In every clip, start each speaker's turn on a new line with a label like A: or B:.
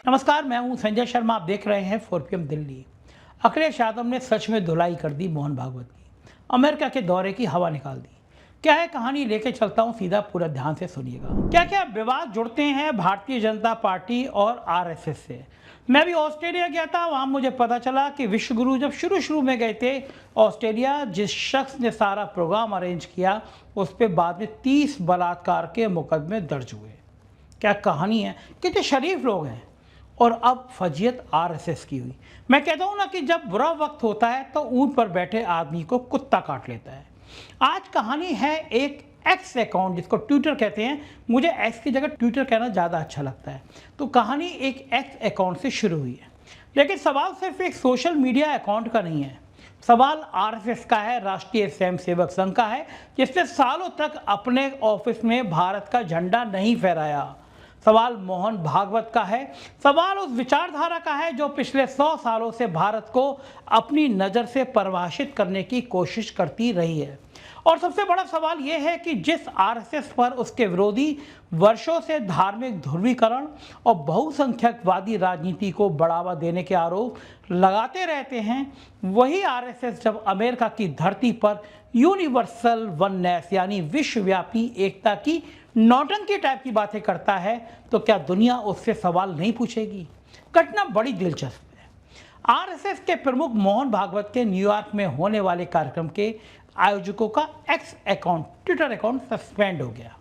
A: नमस्कार, मैं हूं संजय शर्मा। आप देख रहे हैं 4PM दिल्ली। अखिलेश यादव ने सच में धुलाई कर दी मोहन भागवत की, अमेरिका के दौरे की हवा निकाल दी। क्या है कहानी, लेके चलता हूं सीधा, पूरा ध्यान से सुनिएगा। क्या क्या विवाद जुड़ते हैं भारतीय जनता पार्टी और आरएसएस से। मैं भी ऑस्ट्रेलिया गया था, वहां मुझे पता चला कि विश्व गुरु जब शुरू में गए थे ऑस्ट्रेलिया, जिस शख्स ने सारा प्रोग्राम अरेंज किया उस पर बाद में 30 बलात्कार के मुकदमे दर्ज हुए। क्या कहानी है, कितने शरीफ लोग हैं। और अब फजीयत आरएसएस की हुई। मैं कहता हूं ना कि जब बुरा वक्त होता है तो ऊंट पर बैठे आदमी को कुत्ता काट लेता है। आज कहानी है एक एक्स अकाउंट, जिसको ट्विटर कहते हैं। मुझे एक्स की जगह ट्विटर कहना ज़्यादा अच्छा लगता है। तो कहानी एक एक्स अकाउंट से शुरू हुई है, लेकिन सवाल सिर्फ एक सोशल मीडिया अकाउंट का नहीं है। सवाल आरएसएस का है, राष्ट्रीय स्वयंसेवक संघ का है, जिसने सालों तक अपने ऑफिस में भारत का झंडा नहीं फहराया। सवाल मोहन भागवत का है। सवाल उस विचारधारा का है जो पिछले 100 सालों से भारत को अपनी नज़र से परिभाषित करने की कोशिश करती रही है। और सबसे बड़ा सवाल यह है कि जिस आरएसएस पर उसके विरोधी वर्षों से धार्मिक ध्रुवीकरण और बहुसंख्यकवादी राजनीति को बढ़ावा देने के आरोप लगाते रहते हैं, वही आरएसएस जब अमेरिका की धरती पर यूनिवर्सल वननेस यानी विश्वव्यापी एकता की नौटंकी टाइप की बातें करता है, तो क्या दुनिया उससे सवाल नहीं पूछेगी। घटना बड़ी दिलचस्प है। आरएसएस के प्रमुख मोहन भागवत के न्यूयॉर्क में होने वाले कार्यक्रम के आयोजकों का x account, Twitter account suspend हो गया।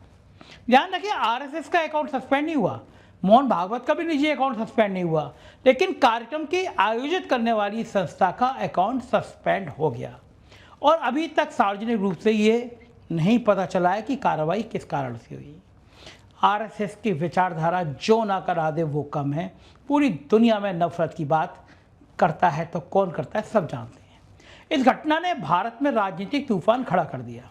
A: ध्यान रखिए, आरएसएस का अकाउंट सस्पेंड नहीं हुआ, मोहन भागवत का भी निजी अकाउंट सस्पेंड नहीं हुआ, लेकिन कार्यक्रम की आयोजित करने वाली संस्था का अकाउंट सस्पेंड हो गया। और अभी तक सार्वजनिक रूप से ये नहीं पता चला है कि कार्रवाई किस कारण से हुई। आरएसएस की विचारधारा जो ना करा दे वो कम है। पूरी दुनिया में नफरत की बात करता है तो कौन करता है, सब जानते हैं। इस घटना ने भारत में राजनीतिक तूफान खड़ा कर दिया।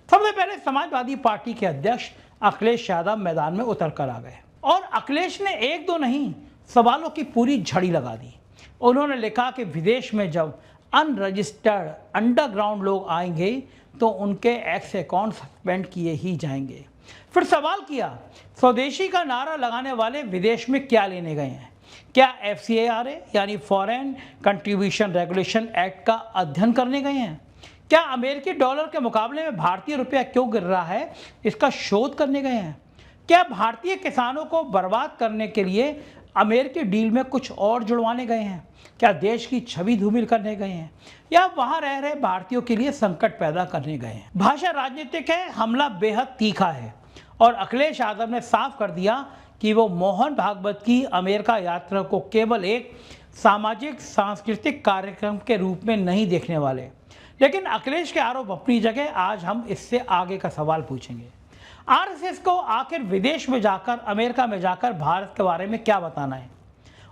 A: सबसे पहले समाजवादी पार्टी के अध्यक्ष अखिलेश यादव मैदान में उतर कर आ गए और अखिलेश ने एक दो नहीं, सवालों की पूरी झड़ी लगा दी। उन्होंने लिखा कि विदेश में जब अनरजिस्टर्ड अंडरग्राउंड लोग आएंगे तो उनके एक्स अकाउंट सस्पेंड किए ही जाएंगे। फिर सवाल किया, स्वदेशी का नारा लगाने वाले विदेश में क्या लेने गए हैं? क्या FCARA यानी फॉरेन कंट्रीब्यूशन रेगुलेशन एक्ट का अध्ययन करने गए हैं? क्या अमेरिकी डॉलर के मुकाबले में भारतीय रुपया क्यों गिर रहा है, इसका शोध करने गए हैं? क्या भारतीय किसानों को बर्बाद करने के लिए अमेरिकी डील में कुछ और जुड़वाने गए हैं? क्या देश की छवि धूमिल करने गए हैं, या वहां रह रहे भारतीयों के लिए संकट पैदा करने गए हैं? भाषा राजनीतिक है, हमला बेहद तीखा है और अखिलेश यादव ने साफ कर दिया कि वो मोहन भागवत की अमेरिका यात्रा को केवल एक सामाजिक सांस्कृतिक कार्यक्रम के रूप में नहीं देखने वाले। लेकिन अखिलेश के आरोप अपनी जगह, आज हम इससे आगे का सवाल पूछेंगे। आरएसएस को आखिर विदेश में जाकर, अमेरिका में जाकर भारत के बारे में क्या बताना है,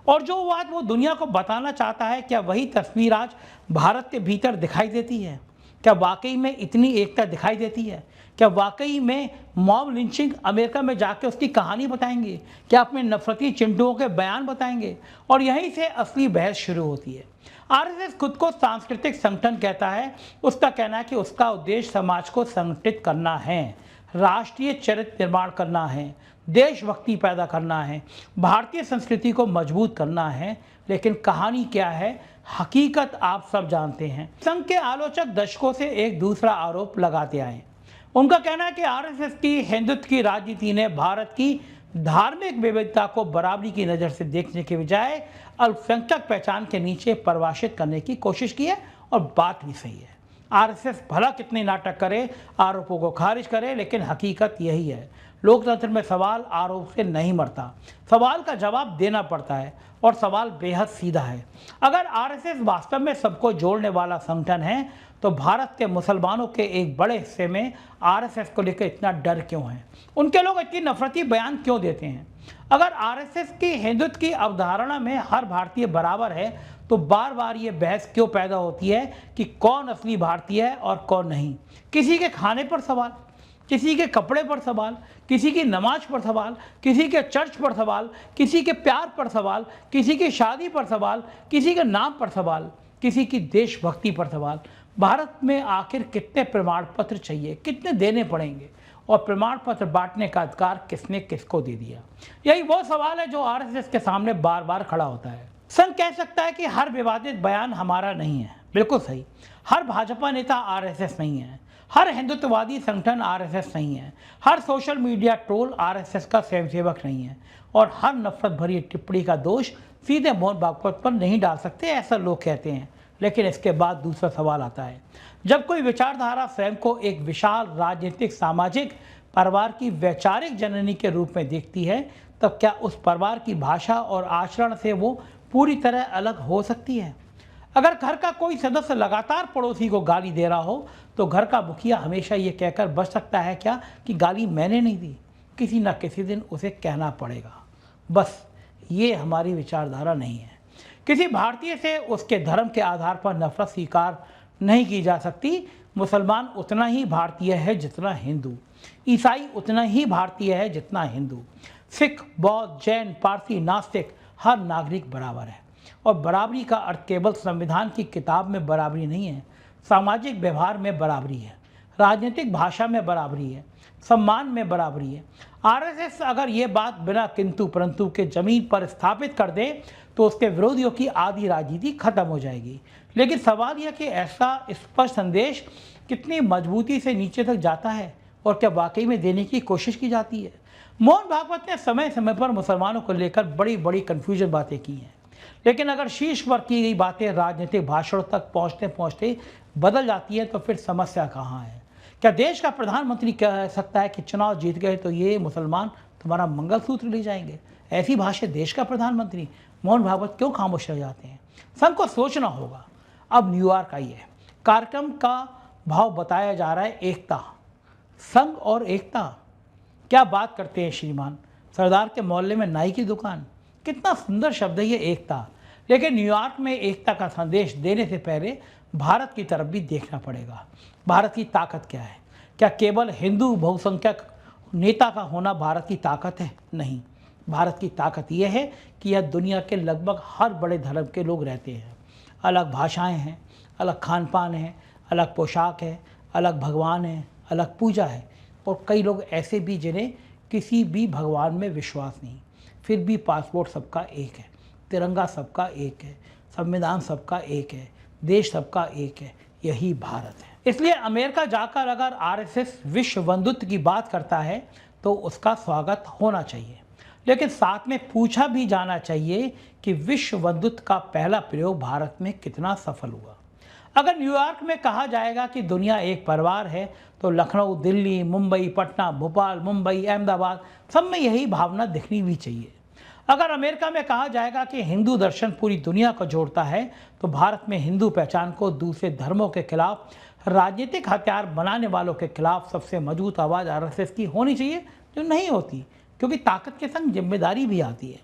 A: और जो बात वो दुनिया को बताना चाहता है, क्या वही तस्वीर आज भारत के भीतर दिखाई देती है? क्या वाकई में इतनी एकता दिखाई देती है? क्या वाकई में मॉब लिंचिंग अमेरिका में जाके उसकी कहानी बताएंगे? क्या अपने नफरती चिंटुओं के बयान बताएंगे? और यहीं से असली बहस शुरू होती है। आरएसएस खुद को सांस्कृतिक संगठन कहता है। उसका कहना है कि उसका उद्देश्य समाज को संगठित करना है, राष्ट्रीय चरित्र निर्माण करना है, देशभक्ति पैदा करना है, भारतीय संस्कृति को मजबूत करना है। लेकिन कहानी क्या है, हकीकत आप सब जानते हैं। संघ के आलोचक दशकों से एक दूसरा आरोप लगाते आए। उनका कहना है कि आरएसएस की हिंदुत्व की राजनीति ने भारत की धार्मिक विविधता को बराबरी की नज़र से देखने के बजाय अल्पसंख्यक पहचान के नीचे परिभाषित करने की कोशिश की है, और बात भी सही है। आरएसएस भला कितने नाटक करे, आरोपों को खारिज करे, लेकिन हकीकत यही है। लोकतंत्र में सवाल आरोप से नहीं मरता, सवाल का जवाब देना पड़ता है, और सवाल बेहद सीधा है। अगर आरएसएस वास्तव में सबको जोड़ने वाला संगठन है, तो भारत के मुसलमानों के एक बड़े हिस्से में आरएसएस को लेकर इतना डर क्यों है? उनके लोग इतनी नफरती बयान क्यों देते हैं? अगर आरएसएस की हिंदुत्व की अवधारणा में हर भारतीय बराबर है, तो बार बार ये बहस क्यों पैदा होती है कि कौन असली भारतीय है और कौन नहीं? किसी के खाने पर सवाल, किसी के कपड़े पर सवाल, किसी की नमाज पर सवाल, किसी के चर्च पर सवाल, किसी के प्यार पर सवाल, किसी की शादी पर सवाल, किसी के नाम पर सवाल, किसी की देशभक्ति पर सवाल। भारत में आखिर कितने प्रमाण पत्र चाहिए, कितने देने पड़ेंगे? और प्रमाण पत्र बांटने का अधिकार किसने किसको दे दिया? यही वो सवाल है जो आरएसएस के सामने बार बार खड़ा होता है। संघ कह सकता है कि हर विवादित बयान हमारा नहीं है, बिल्कुल सही। हर भाजपा नेता आरएसएस नहीं है, हर हिंदुत्ववादी संगठन आरएसएस नहीं है, हर सोशल मीडिया ट्रोल आरएसएस का स्वयंसेवक नहीं है, और हर नफरत भरी टिप्पणी का दोष सीधे मोहन भागवत पर नहीं डाल सकते, ऐसा लोग कहते हैं। लेकिन इसके बाद दूसरा सवाल आता है, जब कोई विचारधारा स्वयं को एक विशाल राजनीतिक सामाजिक परिवार की वैचारिक जननी के रूप में देखती है, तब क्या उस परिवार की भाषा और आचरण से वो पूरी तरह अलग हो सकती है? अगर घर का कोई सदस्य लगातार पड़ोसी को गाली दे रहा हो, तो घर का मुखिया हमेशा ये कहकर बच सकता है क्या कि गाली मैंने नहीं दी, किसी न किसी दिन उसे कहना पड़ेगा। बस ये हमारी विचारधारा नहीं है। किसी भारतीय से उसके धर्म के आधार पर नफरत स्वीकार नहीं की जा सकती। मुसलमान उतना ही भारतीय है जितना हिंदू, ईसाई उतना ही भारतीय है जितना हिंदू, सिख, बौद्ध, जैन, पारसी, नास्तिक, हर नागरिक बराबर है। और बराबरी का अर्थ केवल संविधान की किताब में बराबरी नहीं है, सामाजिक व्यवहार में बराबरी है, राजनीतिक भाषा में बराबरी है, सम्मान में बराबरी है। आरएसएस अगर ये बात बिना किंतु परंतु के जमीन पर स्थापित कर दे तो उसके विरोधियों की आधी राजनीति खत्म हो जाएगी। लेकिन सवाल यह कि ऐसा स्पष्ट संदेश कितनी मजबूती से नीचे तक जाता है और क्या वाकई में देने की कोशिश की जाती है? मोहन भागवत ने समय समय पर मुसलमानों को लेकर बड़ी बड़ी कन्फ्यूजन बातें की हैं, लेकिन अगर शीर्ष पर की गई बातें राजनीतिक भाषणों तक पहुँचते पहुँचते बदल जाती है तो फिर समस्या कहाँ है? क्या देश का प्रधानमंत्री कह सकता है कि चुनाव जीत गए तो ये मुसलमान तुम्हारा मंगलसूत्र ले जाएंगे? ऐसी भाषा देश का प्रधानमंत्री मोहन भागवत क्यों खामोश रह जाते हैं? संघ को सोचना होगा। अब न्यूयॉर्क आई है, कार्यक्रम का भाव बताया जा रहा है एकता। संघ और एकता, क्या बात करते हैं श्रीमान। सरदार के मोहल्ले में नाई की दुकान, कितना सुंदर शब्द है ये एकता। लेकिन न्यूयॉर्क में एकता का संदेश देने से पहले भारत की तरफ भी देखना पड़ेगा। भारत की ताकत क्या है? क्या केवल हिंदू बहुसंख्यक नेता का होना भारत की ताकत है? नहीं, भारत की ताकत यह है कि यह दुनिया के लगभग हर बड़े धर्म के लोग रहते हैं। अलग भाषाएं हैं, अलग खान पान है, अलग पोशाक है, अलग भगवान है, अलग पूजा है, और कई लोग ऐसे भी जिन्हें किसी भी भगवान में विश्वास नहीं, फिर भी पासपोर्ट सबका एक है, तिरंगा सबका एक है, संविधान सबका एक है, देश सबका एक है। यही भारत है। इसलिए अमेरिका जाकर अगर आरएसएस विश्व बंधुत्व की बात करता है तो उसका स्वागत होना चाहिए, लेकिन साथ में पूछा भी जाना चाहिए कि विश्व बंधुत्व का पहला प्रयोग भारत में कितना सफल हुआ। अगर न्यूयॉर्क में कहा जाएगा कि दुनिया एक परिवार है, तो लखनऊ, दिल्ली, मुंबई, पटना, भोपाल, मुंबई, अहमदाबाद सब में यही भावना दिखनी भी चाहिए। अगर अमेरिका में कहा जाएगा कि हिंदू दर्शन पूरी दुनिया को जोड़ता है, तो भारत में हिंदू पहचान को दूसरे धर्मों के खिलाफ, राजनीतिक हथियार बनाने वालों के खिलाफ सबसे मजबूत आवाज़ आरएसएस की होनी चाहिए, जो नहीं होती, क्योंकि ताकत के संग जिम्मेदारी भी आती है।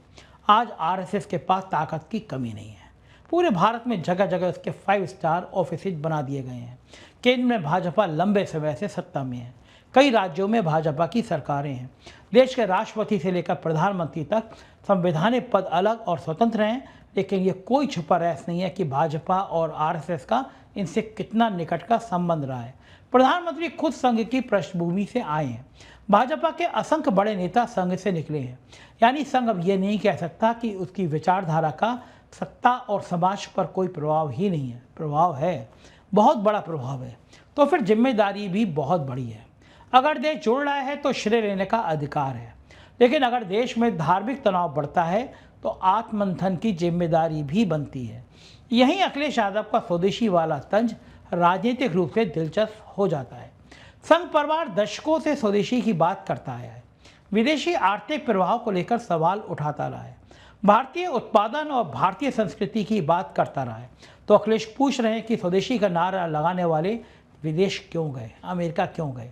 A: आज आरएसएस के पास ताकत की कमी नहीं है। पूरे भारत में जगह जगह उसके 5 स्टार ऑफिस बना दिए गए हैं। केंद्र में भाजपा लंबे समय से सत्ता में है, कई राज्यों में भाजपा की सरकारें हैं। देश के राष्ट्रपति से लेकर प्रधानमंत्री तक संवैधानिक पद अलग और स्वतंत्र हैं, लेकिन ये कोई छुपा रहस्य नहीं है कि भाजपा और आरएसएस का इनसे कितना निकट का संबंध रहा है। प्रधानमंत्री खुद संघ की पृष्ठभूमि से आए हैं। भाजपा के असंख्य बड़े नेता संघ से निकले हैं, यानी संघ अब ये नहीं कह सकता कि उसकी विचारधारा का सत्ता और समाज पर कोई प्रभाव ही नहीं है। प्रभाव है, बहुत बड़ा प्रभाव है, तो फिर जिम्मेदारी भी बहुत बड़ी है। अगर देश जुड़ रहा है तो श्रेय लेने का अधिकार है, लेकिन अगर देश में धार्मिक तनाव बढ़ता है तो आत्ममंथन की जिम्मेदारी भी बनती है। यहीं अखिलेश यादव का स्वदेशी वाला तंज राजनीतिक रूप से दिलचस्प हो जाता है। संघ परिवार दशकों से स्वदेशी की बात करता आया है, विदेशी आर्थिक प्रभाव को लेकर सवाल उठाता रहा है, भारतीय उत्पादन और भारतीय संस्कृति की बात करता रहा है। तो अखिलेश पूछ रहे हैं कि स्वदेशी का नारा लगाने वाले विदेश क्यों गए, अमेरिका क्यों गए?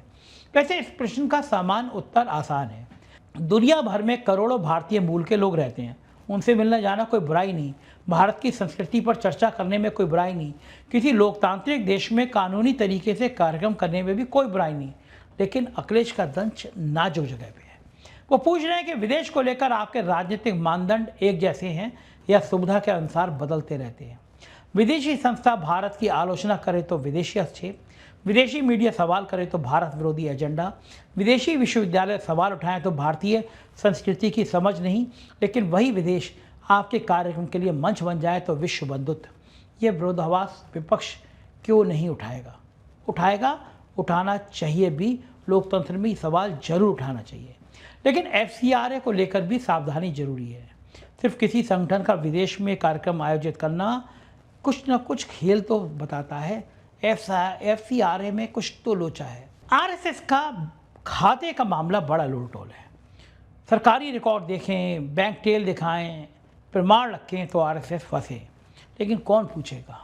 A: वैसे इस प्रश्न का समान उत्तर आसान है। दुनिया भर में करोड़ों भारतीय मूल के लोग रहते हैं, उनसे मिलना जाना कोई बुराई नहीं, भारत की संस्कृति पर चर्चा करने में कोई बुराई नहीं, किसी लोकतांत्रिक देश में कानूनी तरीके से कार्यक्रम करने में भी कोई बुराई नहीं। लेकिन अखिलेश का दंश नाजुक जगह पे है। वो पूछ रहे हैं कि विदेश को लेकर आपके राजनीतिक मानदंड एक जैसे हैं या सुविधा के अनुसार बदलते रहते हैं। विदेशी संस्था भारत की आलोचना करे तो विदेशी हस्तक्षेप, विदेशी मीडिया सवाल करे तो भारत विरोधी एजेंडा, विदेशी विश्वविद्यालय सवाल उठाएं तो भारतीय संस्कृति की समझ नहीं, लेकिन वही विदेश आपके कार्यक्रम के लिए मंच बन जाए तो विश्व बंधुत्व। ये विरोधाभास विपक्ष क्यों नहीं उठाएगा? उठाएगा, उठाना चाहिए भी। लोकतंत्र में ये सवाल जरूर उठाना चाहिए, लेकिन FCRA को लेकर भी सावधानी जरूरी है। सिर्फ किसी संगठन का विदेश में कार्यक्रम आयोजित करना कुछ न कुछ खेल तो बताता है। FCRA में कुछ तो लोचा है। RSS का खाते का मामला बड़ा लोलटोल है। सरकारी रिकॉर्ड देखें, बैंक टेल दिखाएं, प्रमाण रखें तो RSS फंसे, लेकिन कौन पूछेगा?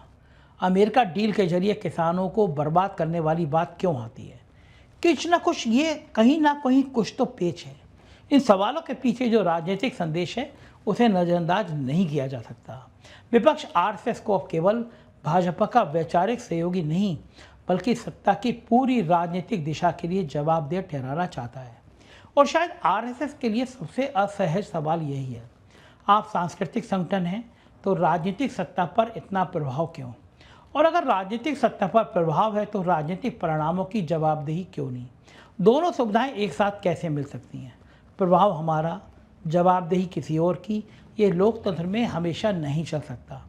A: अमेरिका डील के जरिए किसानों को बर्बाद करने वाली बात क्यों आती है? कुछ ना कुछ, ये कहीं ना कहीं कुछ तो पेच है। इन सवालों के पीछे जो राजनीतिक संदेश है उसे नज़रअंदाज नहीं किया जा सकता। विपक्ष RSS को अब केवल भाजपा का वैचारिक सहयोगी नहीं, बल्कि सत्ता की पूरी राजनीतिक दिशा के लिए जवाबदेह ठहराना चाहता है। और शायद RSS के लिए सबसे असहज सवाल यही है, आप सांस्कृतिक संगठन हैं तो राजनीतिक सत्ता पर इतना प्रभाव क्यों? और अगर राजनीतिक सत्ता पर प्रभाव है तो राजनीतिक परिणामों की जवाबदेही क्यों नहीं? दोनों सुविधाएं एक साथ कैसे मिल सकती हैं? प्रभाव हमारा, जवाबदेही किसी और की, ये लोकतंत्र में हमेशा नहीं चल सकता।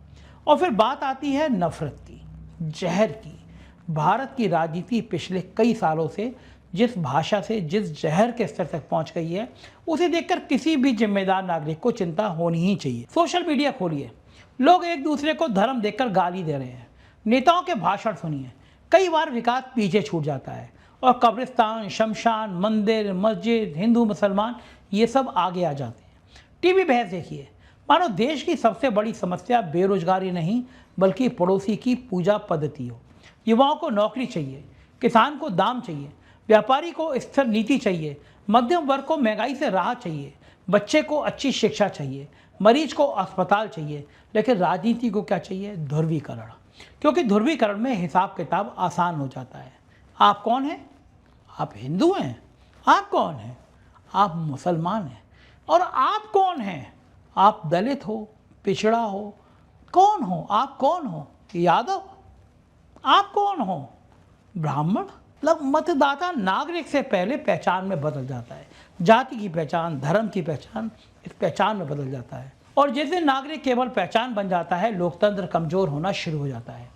A: और फिर बात आती है नफरत की, जहर की। भारत की राजनीति पिछले कई सालों से जिस भाषा से, जिस जहर के स्तर तक पहुंच गई है, उसे देखकर किसी भी जिम्मेदार नागरिक को चिंता होनी ही चाहिए। सोशल मीडिया खोलिए, लोग एक दूसरे को धर्म देकर गाली दे रहे हैं। नेताओं के भाषण सुनिए, कई बार विकास पीछे छूट जाता है और कब्रिस्तान, शमशान, मंदिर, मस्जिद, हिंदू मुसलमान, ये सब आगे आ जाते हैं। टीवी बहस देखिए, मानो देश की सबसे बड़ी समस्या बेरोजगारी नहीं बल्कि पड़ोसी की पूजा पद्धति हो। युवाओं को नौकरी चाहिए, किसान को दाम चाहिए, व्यापारी को स्थिर नीति चाहिए, मध्यम वर्ग को महंगाई से राहत चाहिए, बच्चे को अच्छी शिक्षा चाहिए, मरीज को अस्पताल चाहिए। लेकिन राजनीति को क्या चाहिए? ध्रुवीकरण। क्योंकि ध्रुवीकरण में हिसाब किताब आसान हो जाता है। आप कौन हैं? आप हिंदू हैं? आप कौन हैं? आप मुसलमान हैं? और आप कौन हैं? आप दलित हो, पिछड़ा हो, कौन हो? आप कौन हो? यादव? आप कौन हो? ब्राह्मण? मतलब मतदाता नागरिक से पहले पहचान में बदल जाता है। जाति की पहचान, धर्म की पहचान, इस पहचान में बदल जाता है। और जिस दिन नागरिक केवल पहचान बन जाता है, लोकतंत्र कमजोर होना शुरू हो जाता है।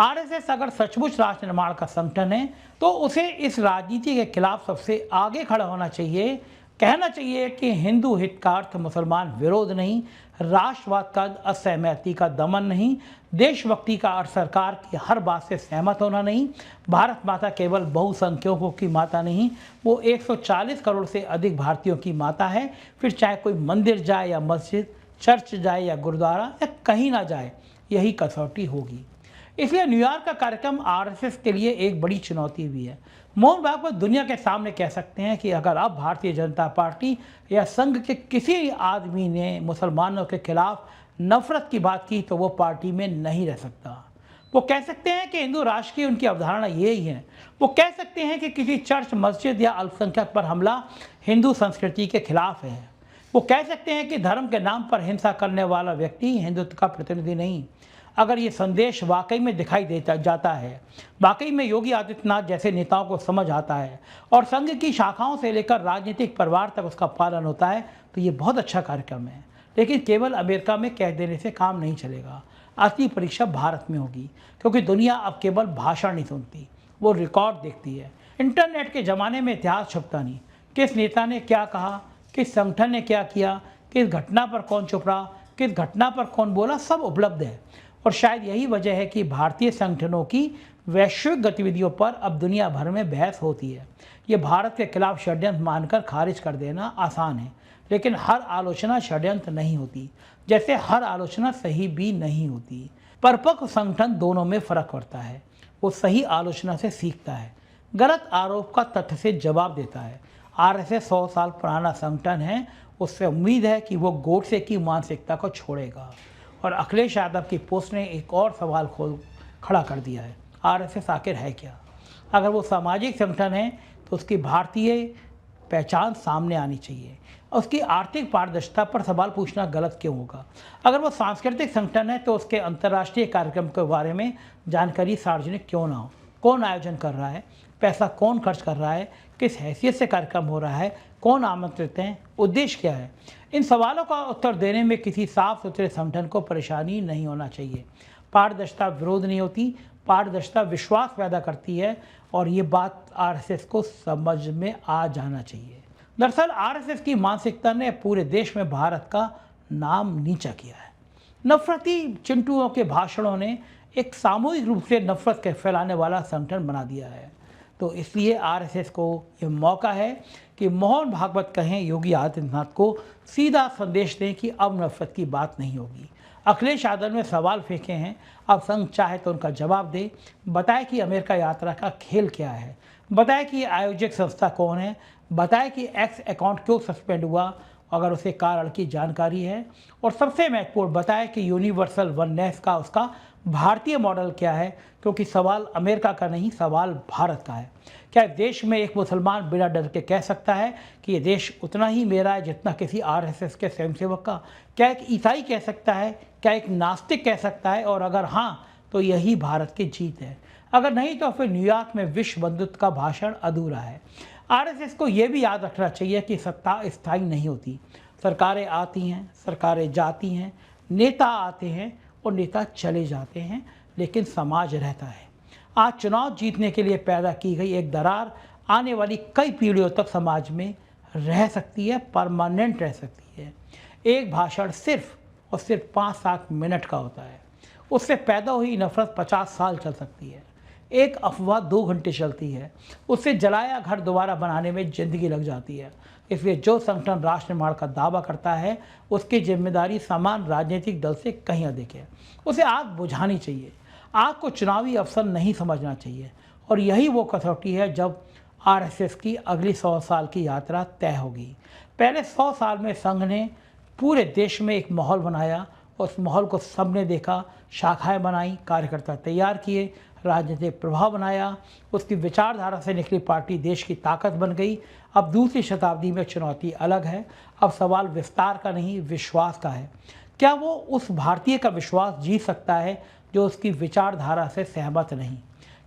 A: RSS अगर सचमुच राष्ट्र निर्माण का संगठन है तो उसे इस राजनीति के खिलाफ सबसे आगे खड़ा होना चाहिए। कहना चाहिए कि हिंदू हित का अर्थ मुसलमान विरोध नहीं, राष्ट्रवाद का असहमति का दमन नहीं, देशभक्ति का अर्थ सरकार की हर बात से सहमत होना नहीं। भारत माता केवल बहुसंख्यकों की माता नहीं, वो 140 करोड़ से अधिक भारतीयों की माता है। फिर चाहे कोई मंदिर जाए या मस्जिद, चर्च जाए या गुरुद्वारा, या कहीं ना जाए, यही कसौटी होगी। इसलिए न्यूयॉर्क का कार्यक्रम RSS के लिए एक बड़ी चुनौती भी है। मोहन भागवत दुनिया के सामने कह सकते हैं कि अगर अब भारतीय जनता पार्टी या संघ के किसी आदमी ने मुसलमानों के खिलाफ नफरत की बात की तो वो पार्टी में नहीं रह सकता। वो कह सकते हैं कि हिंदू राष्ट्र की उनकी अवधारणा यही है। वो कह सकते हैं कि किसी चर्च, मस्जिद या अल्पसंख्यक पर हमला हिंदू संस्कृति के खिलाफ है। वो कह सकते हैं कि धर्म के नाम पर हिंसा करने वाला व्यक्ति हिंदुत्व का प्रतिनिधि नहीं। अगर ये संदेश वाकई में दिखाई देता जाता है, वाकई में योगी आदित्यनाथ जैसे नेताओं को समझ आता है और संघ की शाखाओं से लेकर राजनीतिक परिवार तक उसका पालन होता है, तो ये बहुत अच्छा कार्यक्रम है। लेकिन केवल अमेरिका में कह देने से काम नहीं चलेगा। असली परीक्षा भारत में होगी, क्योंकि दुनिया अब केवल भाषण नहीं सुनती, वो रिकॉर्ड देखती है। इंटरनेट के ज़माने में इतिहास छुपता नहीं। किस नेता ने क्या कहा, किस संगठन ने क्या किया, किस घटना पर कौन चुप रहा, किस घटना पर कौन बोला, सब उपलब्ध है। और शायद यही वजह है कि भारतीय संगठनों की वैश्विक गतिविधियों पर अब दुनिया भर में बहस होती है। ये भारत के खिलाफ षड्यंत्र मानकर खारिज कर देना आसान है, लेकिन हर आलोचना षड्यंत्र नहीं होती, जैसे हर आलोचना सही भी नहीं होती। परिपक्व संगठन दोनों में फर्क पड़ता है। वो सही आलोचना से सीखता है, गलत आरोप का तथ्य से जवाब देता है। RSS 100 साल पुराना संगठन है, उससे उम्मीद है कि वो गोडसे की मानसिकता को छोड़ेगा। और अखिलेश यादव की पोस्ट ने एक और सवाल खड़ा कर दिया है, RSS आखिर है क्या? अगर वो सामाजिक संगठन है तो उसकी भारतीय पहचान सामने आनी चाहिए। उसकी आर्थिक पारदर्शिता पर सवाल पूछना गलत क्यों होगा? अगर वो सांस्कृतिक संगठन है तो उसके अंतर्राष्ट्रीय कार्यक्रम के बारे में जानकारी सार्वजनिक क्यों ना हो? कौन आयोजन कर रहा है, पैसा कौन खर्च कर रहा है, किस हैसियत से कार्यक्रम हो रहा है, कौन आमंत्रित हैं, उद्देश्य क्या है। इन सवालों का उत्तर देने में किसी साफ सुथरे संगठन को परेशानी नहीं होना चाहिए। पारदर्शिता विरोध नहीं होती, पारदर्शिता विश्वास पैदा करती है, और ये बात आरएसएस को समझ में आ जाना चाहिए। दरअसल आरएसएस की मानसिकता ने पूरे देश में भारत का नाम नीचा किया है। नफरती चिंटुओं के भाषणों ने एक सामूहिक रूप से नफरत के फैलाने वाला संगठन बना दिया है। तो इसलिए आरएसएस को यह मौका है कि मोहन भागवत कहें योगी आदित्यनाथ को सीधा संदेश दें कि अब नफरत की बात नहीं होगी। अखिलेश यादव ने सवाल फेंके हैं, अब संघ चाहे तो उनका जवाब दे, बताए कि अमेरिका यात्रा का खेल क्या है, बताए कि आयोजक संस्था कौन है, बताए कि एक्स अकाउंट क्यों सस्पेंड हुआ अगर उसे कारण की जानकारी है, और सबसे महत्वपूर्ण बताए कि यूनिवर्सल वननेस का उसका भारतीय मॉडल क्या है, क्योंकि सवाल अमेरिका का नहीं, सवाल भारत का है। क्या देश में एक मुसलमान बिना डर के कह सकता है कि ये देश उतना ही मेरा है जितना किसी आरएसएस के स्वयंसेवक का? क्या एक ईसाई कह सकता है? क्या एक नास्तिक कह सकता है? और अगर हाँ, तो यही भारत की जीत है। अगर नहीं तो फिर न्यूयॉर्क में विश्व बंधुत्व का भाषण अधूरा है। आरएसएस को यह भी याद रखना चाहिए कि सत्ता स्थायी नहीं होती। सरकारें आती हैं, सरकारें जाती हैं, नेता आते हैं और नेता चले जाते हैं, लेकिन समाज रहता है। आज चुनाव जीतने के लिए पैदा की गई एक दरार आने वाली कई पीढ़ियों तक समाज में रह सकती है, परमानेंट रह सकती है। एक भाषण सिर्फ और सिर्फ 5-7 मिनट का होता है, उससे पैदा हुई नफरत 50 साल चल सकती है। एक अफवाह 2 घंटे चलती है, उससे जलाया घर दोबारा बनाने में जिंदगी लग जाती है। इसलिए जो संगठन राष्ट्र निर्माण का दावा करता है, उसकी जिम्मेदारी समान राजनीतिक दल से कहीं अधिक है। उसे आग बुझानी चाहिए, आग को चुनावी अवसर नहीं समझना चाहिए। और यही वो कसौटी है जब आरएसएस की अगली 100 साल की यात्रा तय होगी। पहले 100 साल में संघ ने पूरे देश में एक माहौल बनाया, उस माहौल को सबने देखा, शाखाएं बनाई, कार्यकर्ता तैयार किए, राजनीतिक प्रभाव बनाया, उसकी विचारधारा से निकली पार्टी देश की ताकत बन गई। अब दूसरी शताब्दी में चुनौती अलग है। अब सवाल विस्तार का नहीं, विश्वास का है। क्या वो उस भारतीय का विश्वास जीत सकता है जो उसकी विचारधारा से सहमत नहीं?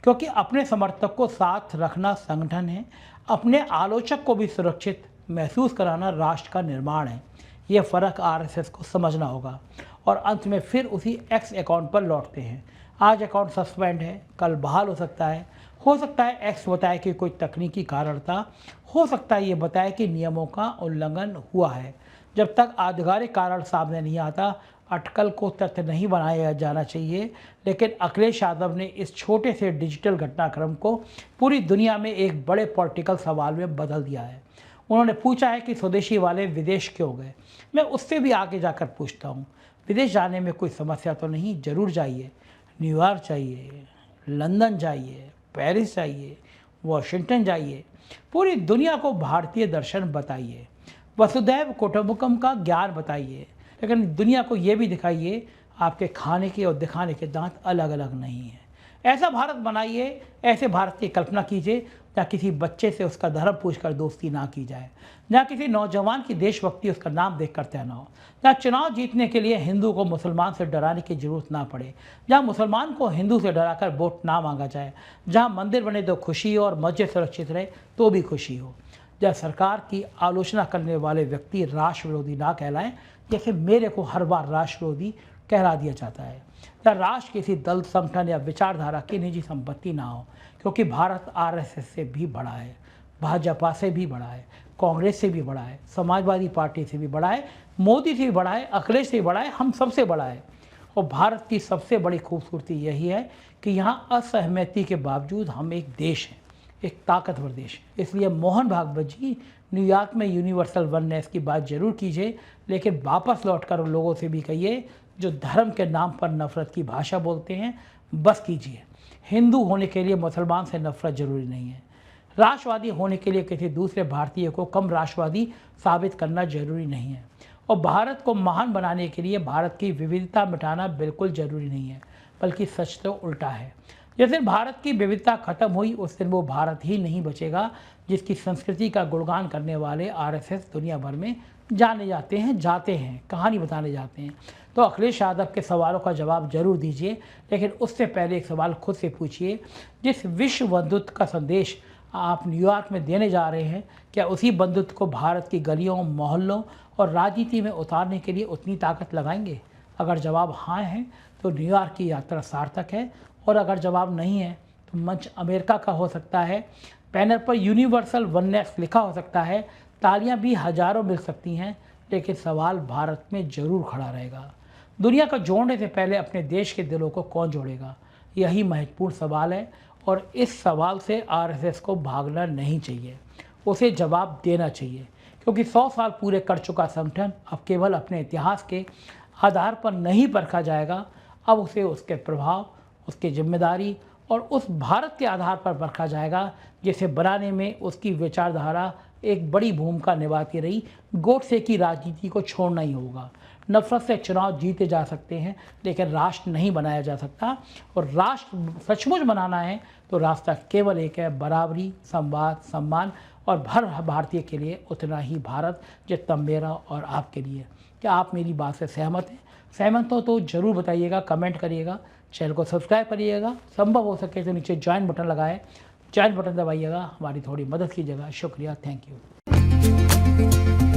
A: क्योंकि अपने समर्थक को साथ रखना संगठन है, अपने आलोचक को भी सुरक्षित महसूस कराना राष्ट्र का निर्माण है। यह फ़र्क आरएसएस को समझना होगा। और अंत में फिर उसी एक्स अकाउंट पर लौटते हैं। आज अकाउंट सस्पेंड है, कल बहाल हो सकता है एक्स बताए कि कोई तकनीकी कारण था, हो सकता है ये बताए कि नियमों का उल्लंघन हुआ है। जब तक आधिकारिक कारण सामने नहीं आता, अटकल को तथ्य नहीं बनाया जाना चाहिए। लेकिन अखिलेश यादव ने इस छोटे से डिजिटल घटनाक्रम को पूरी दुनिया में एक बड़े पॉलिटिकल सवाल में बदल दिया है। उन्होंने पूछा है कि स्वदेशी वाले विदेश क्यों गए। मैं उससे भी आगे जाकर पूछता हूँ, विदेश जाने में कोई समस्या तो नहीं? जरूर जाइए, न्यूयॉर्क जाइए, लंदन जाइए, पेरिस जाइए, वॉशिंगटन जाइए, पूरी दुनिया को भारतीय दर्शन बताइए, वसुधैव कुटुंबकम का ज्ञान बताइए। लेकिन दुनिया को ये भी दिखाइए आपके खाने के और दिखाने के दांत अलग अलग नहीं हैं। ऐसा भारत बनाइए, ऐसे भारत की कल्पना कीजिए जहाँ किसी बच्चे से उसका धर्म पूछकर दोस्ती ना की जाए, जहाँ किसी नौजवान की देशभक्ति उसका नाम देखकर तय ना हो, जहाँ चुनाव जीतने के लिए हिंदू को मुसलमान से डराने की जरूरत ना पड़े, जहाँ मुसलमान को हिंदू से डराकर वोट ना मांगा जाए, जहाँ मंदिर बने तो खुशी हो और मस्जिद सुरक्षित रहे तो भी खुशी हो, जहाँ सरकार की आलोचना करने वाले व्यक्ति राष्ट्र विरोधी ना कहलाएं, जैसे मेरे को हर बार राष्ट्र विरोधी कहला दिया जाता है। या राष्ट्र किसी दल, संगठन या विचारधारा की निजी संपत्ति ना हो, क्योंकि भारत आरएसएस से भी बड़ा है, भाजपा से भी बड़ा है, कांग्रेस से भी बड़ा है, समाजवादी पार्टी से भी बड़ा है, मोदी से भी बड़ा है, अखिलेश से भी बड़ा है, हम सबसे बड़ा है। और भारत की सबसे बड़ी खूबसूरती यही है कि यहाँ असहमति के बावजूद हम एक देश हैं, एक ताकतवर देश है। इसलिए मोहन भागवत जी, न्यूयॉर्क में यूनिवर्सल वननेस की बात जरूर कीजिए, लेकिन वापस लौटकर उन लोगों से भी कहिए जो धर्म के नाम पर नफरत की भाषा बोलते हैं, बस कीजिए। हिंदू होने के लिए मुसलमान से नफरत जरूरी नहीं है। राष्ट्रवादी होने के लिए किसी दूसरे भारतीय को कम राष्ट्रवादी साबित करना जरूरी नहीं है। और भारत को महान बनाने के लिए भारत की विविधता मिटाना बिल्कुल जरूरी नहीं है, बल्कि सच तो उल्टा है। जिस दिन भारत की विविधता खत्म हुई, उस दिन वो भारत ही नहीं बचेगा जिसकी संस्कृति का गुणगान करने वाले आरएसएस दुनिया भर में जाने जाते हैं, कहानी बताने जाते हैं। तो अखिलेश यादव के सवालों का जवाब जरूर दीजिए, लेकिन उससे पहले एक सवाल खुद से पूछिए, जिस विश्व बंधुत्व का संदेश आप न्यूयॉर्क में देने जा रहे हैं, क्या उसी बंधुत्व को भारत की गलियों, मोहल्लों और राजनीति में उतारने के लिए उतनी ताकत लगाएंगे? अगर जवाब हाँ है तो न्यूयॉर्क की यात्रा सार्थक है, और अगर जवाब नहीं है तो मंच अमेरिका का हो सकता है, बैनर पर यूनिवर्सल वननेस लिखा हो सकता है, तालियां भी हजारों मिल सकती हैं, लेकिन सवाल भारत में ज़रूर खड़ा रहेगा। दुनिया को जोड़ने से पहले अपने देश के दिलों को कौन जोड़ेगा? यही महत्वपूर्ण सवाल है, और इस सवाल से आरएसएस को भागना नहीं चाहिए, उसे जवाब देना चाहिए, क्योंकि 100 साल पूरे कर चुका संगठन अब केवल अपने इतिहास के आधार पर नहीं परखा जाएगा, अब उसे उसके प्रभाव, उसकी जिम्मेदारी और उस भारत के आधार पर परखा जाएगा जिसे बनाने में उसकी विचारधारा एक बड़ी भूमिका निभाती रही। गोडसे की राजनीति को छोड़ना ही होगा। नफरत से चुनाव जीते जा सकते हैं, लेकिन राष्ट्र नहीं बनाया जा सकता, और राष्ट्र सचमुच बनाना है तो रास्ता केवल एक है, बराबरी, संवाद, सम्मान, और हर भारतीय के लिए उतना ही भारत जितना मेरा और आपके लिए। क्या आप मेरी बात से सहमत हैं? सहमत हो तो ज़रूर बताइएगा, कमेंट करिएगा, चैनल को सब्सक्राइब करिएगा, संभव हो सके तो नीचे ज्वाइन बटन लगाएं, ज्वाइन बटन दबाइएगा, हमारी थोड़ी मदद कीजिएगा। शुक्रिया, थैंक यू।